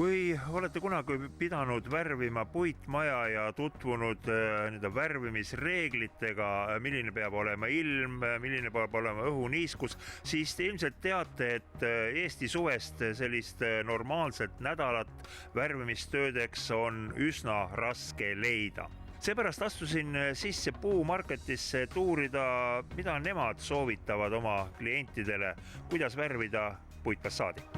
Kui olete kunagi pidanud värvima puitmaja ja tutvunud värvimisreeglitega, milline peab olema ilm, milline peab olema õhuniiskus, siis te ilmselt teate, et Eesti suvest sellist normaalset nädalat värvimistöödeks on üsna raske leida. Seepärast astusin sisse puumarketisse, et uurida, mida nemad soovitavad oma klientidele, kuidas värvida puitfassaadi.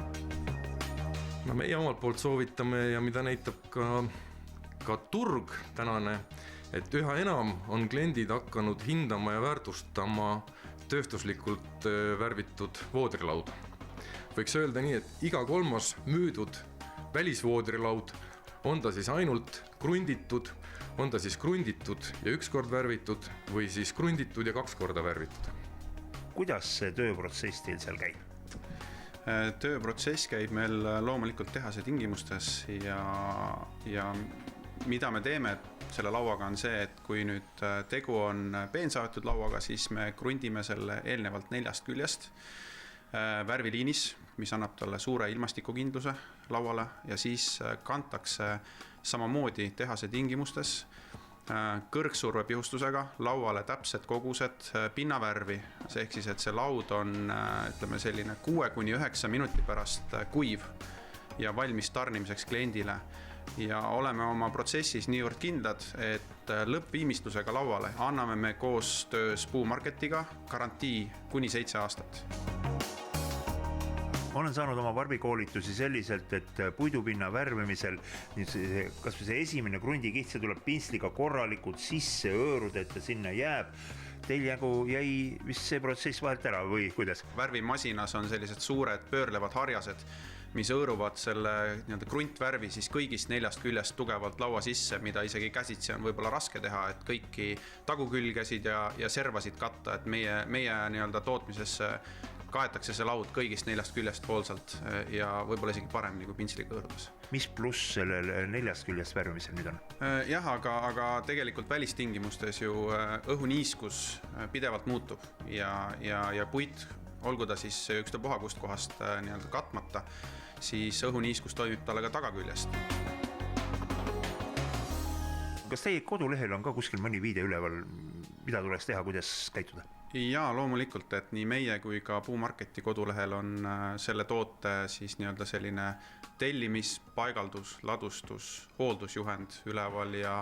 No meie omalt poolt soovitame ja mida näitab ka turg tänane, et üha enam on kliendid hakanud hindama ja väärtustama tööstuslikult värvitud voodrilauda. Võiks öelda nii, et iga kolmas müüdud välisvoodrilaud on ta siis ainult krunditud, on ta siis krunditud ja üks kord värvitud või siis krunditud ja 2 korda värvitud. Kuidas see tööprotsess teil seal käib? Tööprotsess käib meil loomulikult tehase tingimustes ja mida me teeme selle lauaga on see, et kui nüüd tegu on peensaetud lauaga, siis me krundime selle eelnevalt 4 küljest värviliinis, mis annab talle suure ilmastikukindluse lauale ja siis kantakse samamoodi tehase tingimustes kõrgsurvepihustusega lauale täpsed kogused pinnavärvi, ehk siis, et see laud on selline 6-9 minuti pärast kuiv ja valmis tarnimiseks kliendile. Ja oleme oma protsessis niivõrd kindlad, et lõppviimistlusega lauale anname me koostöös puumarketiga garantii kuni 7 aastat. Olen saanud oma varbikoolitusi selliselt, et puidupinna värvimisel kas või see esimene krundikiht, see tuleb pintsliga korralikult sisse õõrud, et ta sinna jääb. Teil jäi vist see protsess vahelt ära või kuidas? Värvimasinas on sellised suured pöörlevad harjased, mis õõruvad selle kruntvärvi siis kõigist 4 küljest tugevalt laua sisse, mida isegi käsitsi on võib-olla raske teha, et kõiki tagukülgesid ja servasid katta, et meie tootmisesse kaetakse see laud kõigist 4 küljest hoolsalt ja võib-olla isegi paremini kui pintsliga õõrudes. Mis pluss sellel 4 küljest värvimisel nüüd on? Jah, aga tegelikult välistingimustes ju õhuniiskus pidevalt muutub ja puit, olgu ta siis ükstapuha kust kohast katmata, siis õhuniiskus toimib talle ka tagaküljest. Kas teie kodulehel on ka kuskil mõni viide üleval, mida tuleks teha, kuidas käituda? Jaa, loomulikult, et nii meie kui ka puumarketi kodulehel on selle toote siis selline tellimis, paigaldus, ladustus, hooldusjuhend üleval ja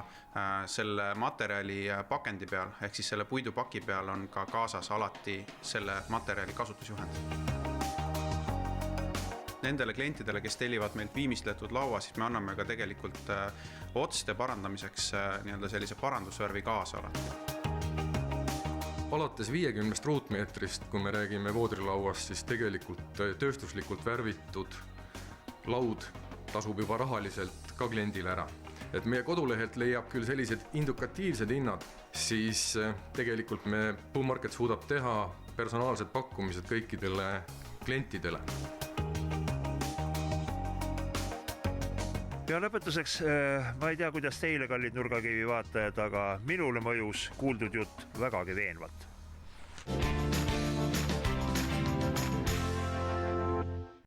selle materjali pakendi peal, ehk siis selle puidupaki peal on ka kaasas alati selle materjali kasutusjuhend. Nendele klientidele, kes tellivad meilt viimistletud laua, siis me anname ka tegelikult otste parandamiseks sellise parandusvärvi kaasa alati. Alates 50 ruutmeetrist, kui me räägime voodrilauast, siis tegelikult tööstuslikult värvitud laud tasub juba rahaliselt ka kliendile ära. Et meie kodulehelt leiab küll sellised indukatiivsed hinnad, siis tegelikult me puumarket suudab teha personaalsed pakkumised kõikidele klientidele. Ja lõpetuseks, ma ei tea, kuidas teile, kallid nurgakivi vaatajad, aga minule mõjus kuuldud jutt vägagi veenvalt.